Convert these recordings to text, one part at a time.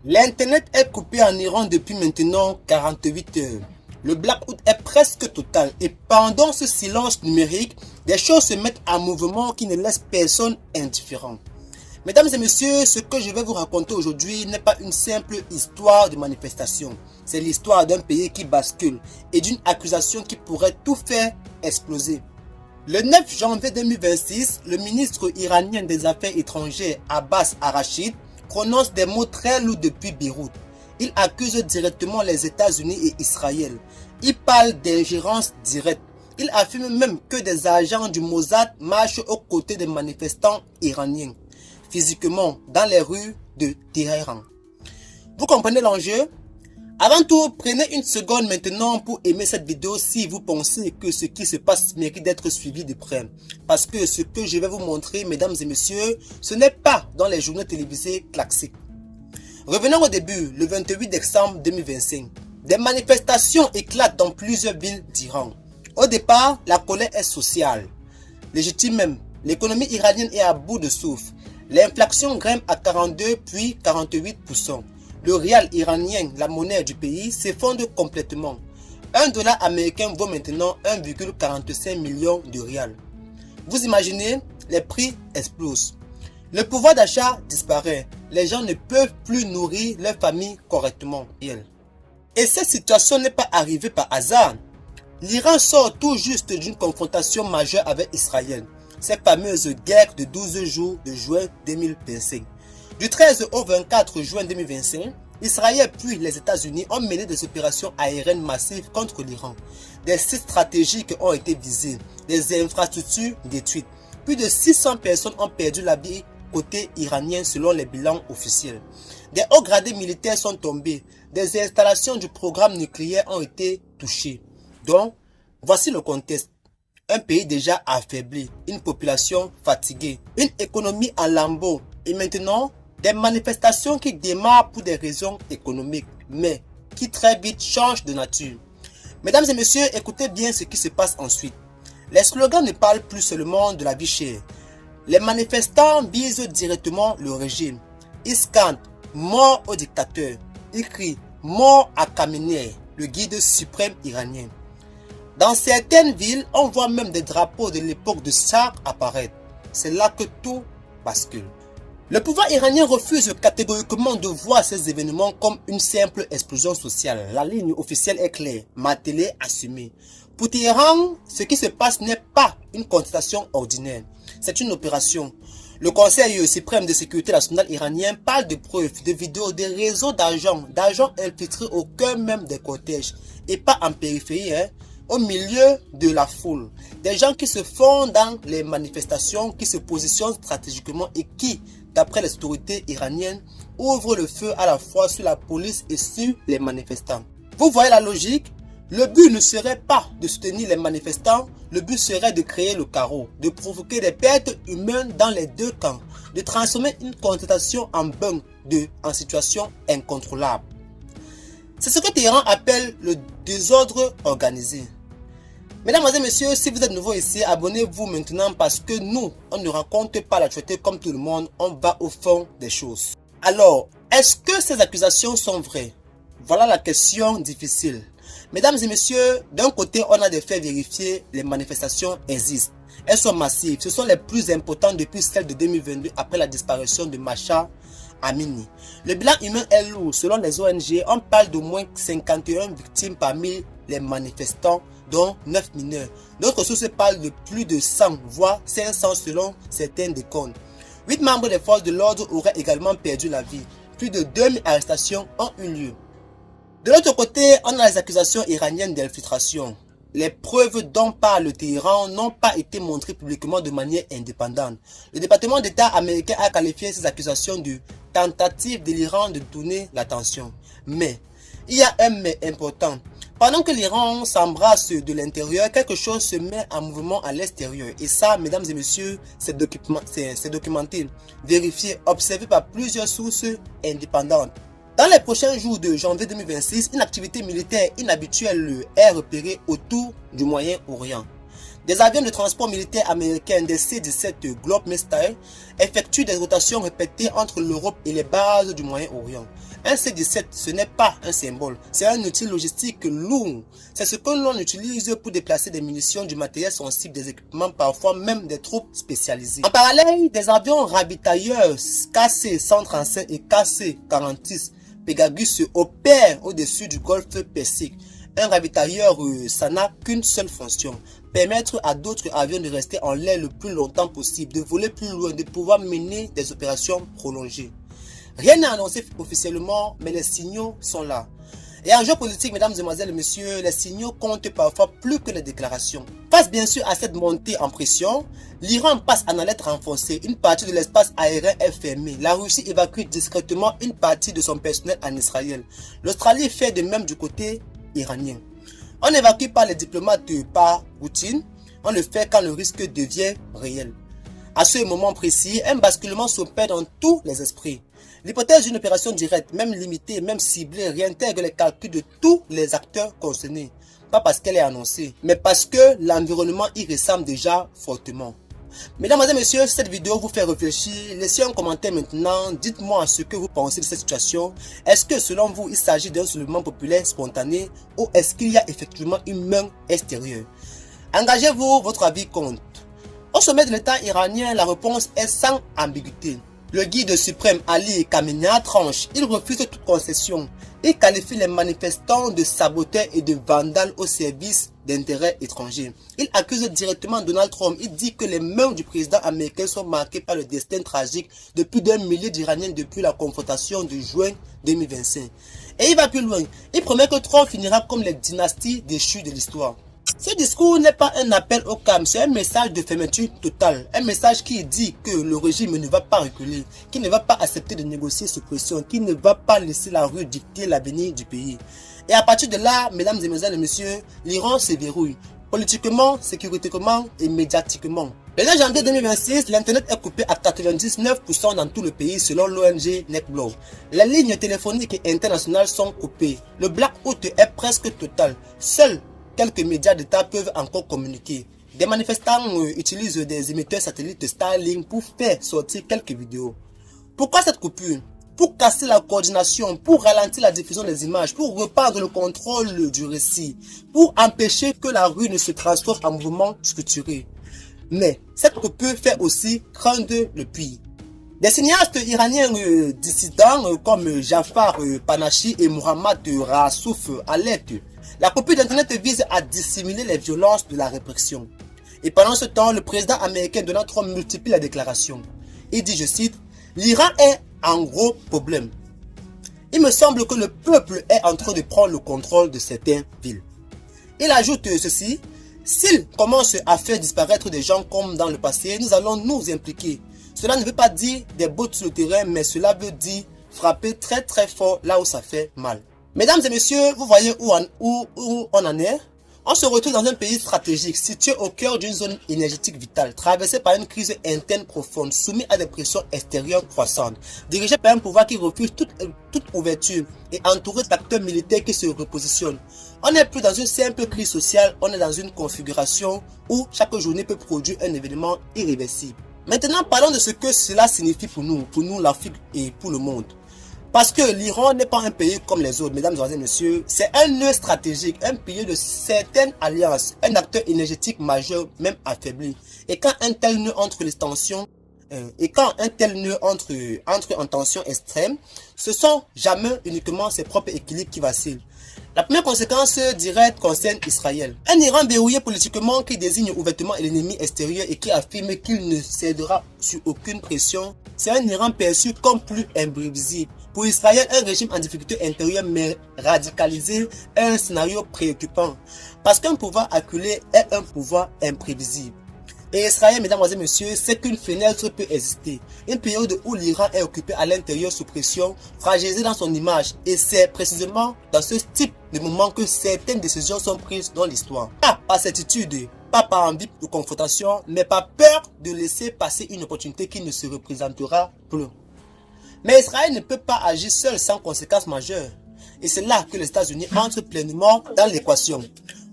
L'internet est coupé en Iran depuis maintenant 48 heures. Le blackout est presque total et pendant ce silence numérique, des choses se mettent en mouvement qui ne laissent personne indifférent. Mesdames et messieurs, ce que je vais vous raconter aujourd'hui n'est pas une simple histoire de manifestation. C'est l'histoire d'un pays qui bascule et d'une accusation qui pourrait tout faire exploser. Le 9 janvier 2026, le ministre iranien des Affaires étrangères Abbas Arachid prononce des mots très lourds depuis Beyrouth. Il accuse directement les États-Unis et Israël. Il parle d'ingérence directe. Il affirme même que des agents du Mossad marchent aux côtés des manifestants iraniens, physiquement dans les rues de Téhéran. Vous comprenez l'enjeu? Avant tout, prenez une seconde maintenant pour aimer cette vidéo si vous pensez que ce qui se passe mérite d'être suivi de près. Parce que ce que je vais vous montrer, mesdames et messieurs, ce n'est pas dans les journaux télévisés classiques. Revenons au début, le 28 décembre 2025. Des manifestations éclatent dans plusieurs villes d'Iran. Au départ, la colère est sociale. Légitime même, l'économie iranienne est à bout de souffle. L'inflation grimpe à 42 puis 48%. Le rial iranien, la monnaie du pays, s'effondre complètement. Un dollar américain vaut maintenant 1,45 million de rials. Vous imaginez, les prix explosent. Le pouvoir d'achat disparaît. Les gens ne peuvent plus nourrir leur famille correctement. Et cette situation n'est pas arrivée par hasard. L'Iran sort tout juste d'une confrontation majeure avec Israël. Cette fameuse guerre de 12 jours de juin 2025. Du 13 au 24 juin 2025, Israël puis les États-Unis ont mené des opérations aériennes massives contre l'Iran. Des sites stratégiques ont été visés, des infrastructures détruites. Plus de 600 personnes ont perdu la vie côté iranien selon les bilans officiels. Des hauts gradés militaires sont tombés, des installations du programme nucléaire ont été touchées. Donc, voici le contexte. Un pays déjà affaibli, une population fatiguée, une économie en lambeaux et maintenant des manifestations qui démarrent pour des raisons économiques, mais qui très vite changent de nature. Mesdames et messieurs, écoutez bien ce qui se passe ensuite. Les slogans ne parlent plus seulement de la vie chère. Les manifestants visent directement le régime. Ils scandent « Mort au dictateur ». Ils crient « Mort à Khamenei », le guide suprême iranien. Dans certaines villes, on voit même des drapeaux de l'époque de Shah apparaître. C'est là que tout bascule. Le pouvoir iranien refuse catégoriquement de voir ces événements comme une simple explosion sociale. La ligne officielle est claire, martelée, assumée. Pour Téhéran, ce qui se passe n'est pas une contestation ordinaire. C'est une opération. Le Conseil suprême de sécurité nationale iranien parle de preuves, de vidéos, de réseaux d'argent infiltrés au cœur même des cortèges et pas en périphérie, au milieu de la foule. Des gens qui se font dans les manifestations, qui se positionnent stratégiquement et qui, d'après les autorités iraniennes, ouvrent le feu à la fois sur la police et sur les manifestants. Vous voyez la logique? Le but ne serait pas de soutenir les manifestants, le but serait de créer le chaos, de provoquer des pertes humaines dans les deux camps, de transformer une contestation en bug, en situation incontrôlable. C'est ce que Téhéran appelle le désordre organisé. Mesdames et messieurs, si vous êtes nouveau ici, abonnez-vous maintenant parce que nous, on ne raconte pas l'actualité comme tout le monde, on va au fond des choses. Alors, est-ce que ces accusations sont vraies? Voilà la question difficile. Mesdames et messieurs, d'un côté, on a des faits vérifiés, les manifestations existent. Elles sont massives, ce sont les plus importantes depuis celles de 2022 après la disparition de Mahsa Amini. Le bilan humain est lourd, selon les ONG, on parle d'au moins 51 victimes parmi les manifestants, dont 9 mineurs. D'autres sources parlent de plus de 100, voire 500 selon certains décomptes. 8 membres des forces de l'ordre auraient également perdu la vie. Plus de 2000 arrestations ont eu lieu. De l'autre côté, on a les accusations iraniennes d'infiltration. Les preuves dont parle le Téhéran n'ont pas été montrées publiquement de manière indépendante. Le département d'État américain a qualifié ces accusations de tentative de l'Iran de tourner l'attention. Mais, il y a un mais important. Pendant que l'Iran s'embrasse de l'intérieur, quelque chose se met en mouvement à l'extérieur. Et ça, mesdames et messieurs, c'est documenté, vérifié, observé par plusieurs sources indépendantes. Dans les prochains jours de janvier 2026, une activité militaire inhabituelle est repérée autour du Moyen-Orient. Des avions de transport militaire américains des C-17 Globemaster effectuent des rotations répétées entre l'Europe et les bases du Moyen-Orient. Un C-17, ce n'est pas un symbole, c'est un outil logistique lourd. C'est ce que l'on utilise pour déplacer des munitions, du matériel sensible, des équipements, parfois même des troupes spécialisées. En parallèle, des avions ravitailleurs KC-135 et KC-46 Pegasus opèrent au-dessus du golfe Persique. Un ravitailleur, ça n'a qu'une seule fonction, permettre à d'autres avions de rester en l'air le plus longtemps possible, de voler plus loin, de pouvoir mener des opérations prolongées. Rien n'est annoncé officiellement, mais les signaux sont là. Et en géopolitique, mesdames, mesdemoiselles et messieurs, les signaux comptent parfois plus que les déclarations. Face bien sûr à cette montée en pression, l'Iran passe en alerte renforcée. Une partie de l'espace aérien est fermée. La Russie évacue discrètement une partie de son personnel en Israël. L'Australie fait de même du côté iranien. On n'évacue pas les diplomates par routine, on le fait quand le risque devient réel. À ce moment précis, un basculement s'opère dans tous les esprits. L'hypothèse d'une opération directe, même limitée, même ciblée, réintègre les calculs de tous les acteurs concernés. Pas parce qu'elle est annoncée, mais parce que l'environnement y ressemble déjà fortement. Mesdames et messieurs, si cette vidéo vous fait réfléchir, laissez un commentaire maintenant, dites-moi ce que vous pensez de cette situation. Est-ce que selon vous, il s'agit d'un soulèvement populaire spontané ou est-ce qu'il y a effectivement une main extérieure? Engagez-vous, votre avis compte. Au sommet de l'État iranien, la réponse est sans ambiguïté. Le guide suprême Ali Khamenei tranche, il refuse toute concession. Il qualifie les manifestants de saboteurs et de vandales au service d'intérêts étrangers. Il accuse directement Donald Trump. Il dit que les mains du président américain sont marquées par le destin tragique de plus d'un millier d'Iraniens depuis la confrontation de juin 2025. Et il va plus loin. Il promet que Trump finira comme les dynasties déchues de l'histoire. Ce discours n'est pas un appel au calme, c'est un message de fermeture totale. Un message qui dit que le régime ne va pas reculer, qui ne va pas accepter de négocier sous pression, qui ne va pas laisser la rue dicter l'avenir du pays. Et à partir de là, mesdames et messieurs, l'Iran se verrouille, politiquement, sécuritairement et médiatiquement. Le 9 janvier 2026, l'Internet est coupé à 99% dans tout le pays selon l'ONG NetBlog. Les lignes téléphoniques et internationales sont coupées. Le blackout est presque total. Seuls quelques médias d'État peuvent encore communiquer. Des manifestants utilisent des émetteurs satellites Starlink pour faire sortir quelques vidéos. Pourquoi cette coupure? Pour casser la coordination, pour ralentir la diffusion des images, pour reprendre le contrôle du récit, pour empêcher que la rue ne se transforme en mouvement structuré. Mais cette coupure fait aussi craindre le pire. Des cinéastes iraniens dissidents comme Jafar Panahi et Mohammad Rassouf alertent. La coupure d'Internet vise à dissimuler les violences de la répression. Et pendant ce temps, le président américain Donald Trump multiplie les déclarations. Il dit, je cite, « L'Iran est en gros problème. Il me semble que le peuple est en train de prendre le contrôle de certaines villes. » Il ajoute ceci, « S'il commence à faire disparaître des gens comme dans le passé, nous allons nous impliquer. Cela ne veut pas dire des bottes sur le terrain, mais cela veut dire frapper très très fort là où ça fait mal. » Mesdames et messieurs, vous voyez où on en est? On se retrouve dans un pays stratégique, situé au cœur d'une zone énergétique vitale, traversé par une crise interne profonde, soumis à des pressions extérieures croissantes, dirigé par un pouvoir qui refuse toute ouverture et entouré d'acteurs militaires qui se repositionnent. On n'est plus dans une simple crise sociale, on est dans une configuration où chaque journée peut produire un événement irréversible. Maintenant, parlons de ce que cela signifie pour nous l'Afrique et pour le monde. Parce que l'Iran n'est pas un pays comme les autres, mesdames et messieurs, c'est un nœud stratégique, un pilier de certaines alliances, un acteur énergétique majeur, même affaibli. Et quand un tel nœud entre en tension extrême, ce sont jamais uniquement ses propres équilibres qui vacillent. La première conséquence directe concerne Israël. Un Iran verrouillé politiquement qui désigne ouvertement l'ennemi extérieur et qui affirme qu'il ne cédera sur aucune pression, c'est un Iran perçu comme plus imprévisible. Pour Israël, un régime en difficulté intérieure mais radicalisé est un scénario préoccupant. Parce qu'un pouvoir acculé est un pouvoir imprévisible. Et Israël, mesdames et messieurs, c'est qu'une fenêtre peut exister. Une période où l'Iran est occupé à l'intérieur sous pression, fragilisé dans son image. Et c'est précisément dans ce type de moment que certaines décisions sont prises dans l'histoire. Pas par certitude, pas par envie de confrontation, mais par peur de laisser passer une opportunité qui ne se représentera plus. Mais Israël ne peut pas agir seul sans conséquences majeures. Et c'est là que les États-Unis entrent pleinement dans l'équation.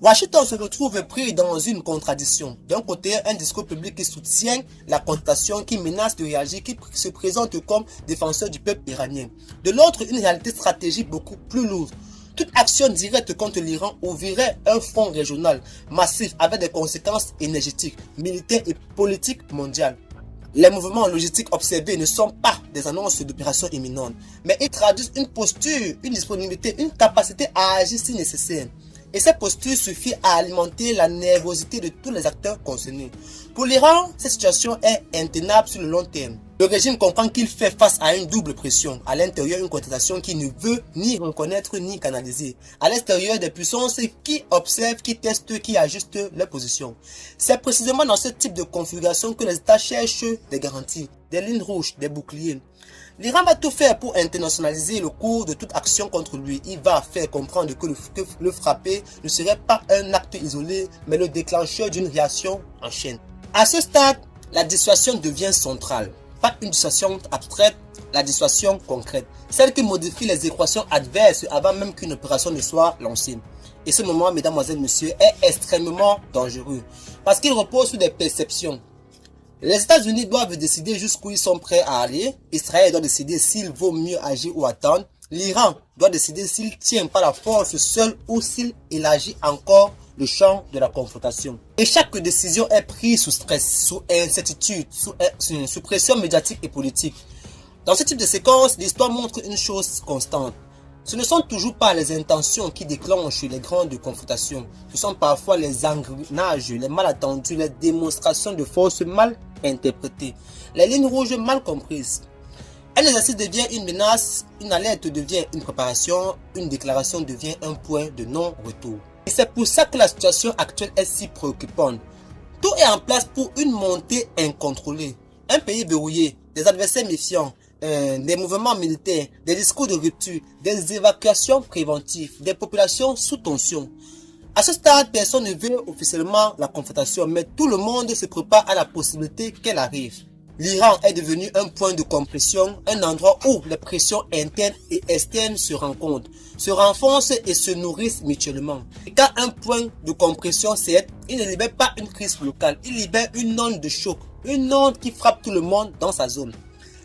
Washington se retrouve pris dans une contradiction. D'un côté, un discours public qui soutient la contestation, qui menace de réagir, qui se présente comme défenseur du peuple iranien. De l'autre, une réalité stratégique beaucoup plus lourde. Toute action directe contre l'Iran ouvrirait un front régional massif avec des conséquences énergétiques, militaires et politiques mondiales. Les mouvements logistiques observés ne sont pas des annonces d'opérations imminentes, mais ils traduisent une posture, une disponibilité, une capacité à agir si nécessaire. Et cette posture suffit à alimenter la nervosité de tous les acteurs concernés. Pour l'Iran, cette situation est intenable sur le long terme. Le régime comprend qu'il fait face à une double pression. À l'intérieur, une contestation qui ne veut ni reconnaître ni canaliser. À l'extérieur, des puissances qui observent, qui testent, qui ajustent leur position. C'est précisément dans ce type de configuration que les États cherchent des garanties, des lignes rouges, des boucliers. L'Iran va tout faire pour internationaliser le cours de toute action contre lui. Il va faire comprendre que le frapper ne serait pas un acte isolé, mais le déclencheur d'une réaction en chaîne. À ce stade, la dissuasion devient centrale. Pas une dissuasion abstraite, la dissuasion concrète. Celle qui modifie les équations adverses avant même qu'une opération ne soit lancée. Et ce moment, mesdames, messieurs, est extrêmement dangereux. Parce qu'il repose sur des perceptions. Les États-Unis doivent décider jusqu'où ils sont prêts à aller. Israël doit décider s'il vaut mieux agir ou attendre. L'Iran doit décider s'il tient par la force seul ou s'il élargit encore le champ de la confrontation. Et chaque décision est prise sous stress, sous incertitude, sous pression médiatique et politique. Dans ce type de séquence, l'histoire montre une chose constante. Ce ne sont toujours pas les intentions qui déclenchent les grandes confrontations. Ce sont parfois les engrenages, les malentendus, les démonstrations de force mal interprétées, les lignes rouges mal comprises. Un exercice devient une menace, une alerte devient une préparation, une déclaration devient un point de non-retour. Et c'est pour ça que la situation actuelle est si préoccupante. Tout est en place pour une montée incontrôlée. Un pays verrouillé, des adversaires méfiants, des mouvements militaires, des discours de rupture, des évacuations préventives, des populations sous tension. À ce stade, personne ne veut officiellement la confrontation, mais tout le monde se prépare à la possibilité qu'elle arrive. L'Iran est devenu un point de compression, un endroit où les pressions internes et externes se rencontrent, se renforcent et se nourrissent mutuellement. Et quand un point de compression s'est, il ne libère pas une crise locale, il libère une onde de choc, une onde qui frappe tout le monde dans sa zone.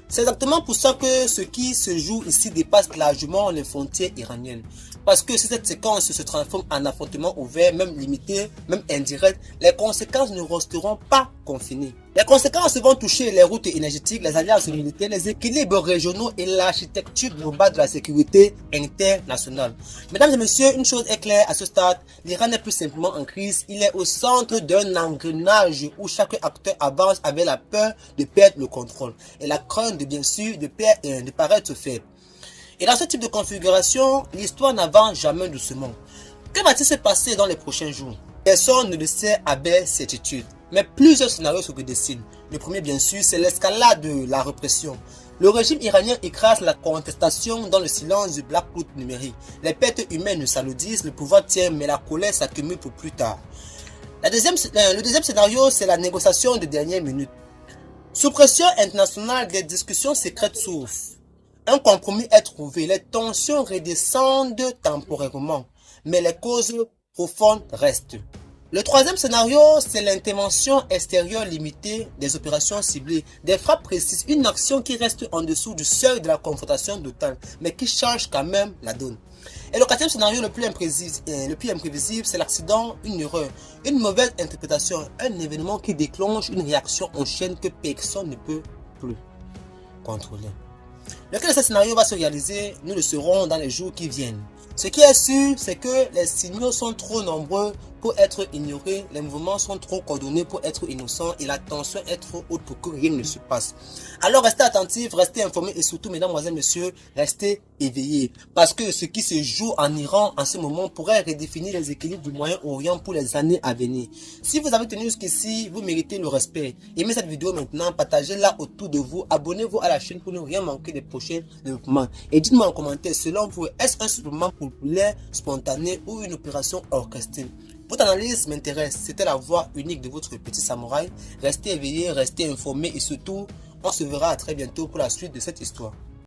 C'est exactement pour ça que ce qui se joue ici dépasse largement les frontières iraniennes. Parce que si cette séquence se transforme en affrontement ouvert, même limité, même indirect, les conséquences ne resteront pas confinées. Les conséquences vont toucher les routes énergétiques, les alliances militaires, les équilibres régionaux et l'architecture globale de la sécurité internationale. Mesdames et messieurs, une chose est claire à ce stade, l'Iran n'est plus simplement en crise, il est au centre d'un engrenage où chaque acteur avance avec la peur de perdre le contrôle et la crainte bien sûr de paraître faible. Et dans ce type de configuration, l'histoire n'avance jamais doucement. Que va-t-il se passer dans les prochains jours? Personne ne le sait avec certitude, mais plusieurs scénarios se dessinent. Le premier, bien sûr, c'est l'escalade de la répression. Le régime iranien écrase la contestation dans le silence du blackout numérique. Les pertes humaines s'alourdissent, le pouvoir tient, mais la colère s'accumule pour plus tard. Le deuxième scénario, c'est la négociation de dernière minute. Sous pression internationale, des discussions secrètes s'ouvrent. Un compromis est trouvé, les tensions redescendent temporairement, mais les causes profondes restent. Le troisième scénario, c'est l'intervention extérieure limitée, des opérations ciblées, des frappes précises, une action qui reste en dessous du seuil de la confrontation totale, mais qui change quand même la donne. Et le quatrième scénario le plus imprévisible, c'est l'accident, une erreur, une mauvaise interprétation, un événement qui déclenche une réaction en chaîne que personne ne peut plus contrôler. Lequel de ces scénarios va se réaliser, nous le saurons dans les jours qui viennent. Ce qui est sûr, c'est que les signaux sont trop nombreux pour être ignorés, les mouvements sont trop coordonnés pour être innocents et la tension est trop haute pour que rien ne se passe. Alors restez attentifs, restez informés et surtout, mesdames, messieurs, restez éveillés. Parce que ce qui se joue en Iran en ce moment pourrait redéfinir les équilibres du Moyen-Orient pour les années à venir. Si vous avez tenu jusqu'ici, vous méritez le respect. Aimez cette vidéo maintenant, partagez-la autour de vous, abonnez-vous à la chaîne pour ne rien manquer des prochains développements. Et dites-moi en commentaire, selon vous, est-ce un supplément populaire, spontané ou une opération orchestrée? Votre analyse m'intéresse, c'était la voix unique de votre petit samouraï. Restez éveillés, restez informés et surtout, on se verra très bientôt pour la suite de cette histoire.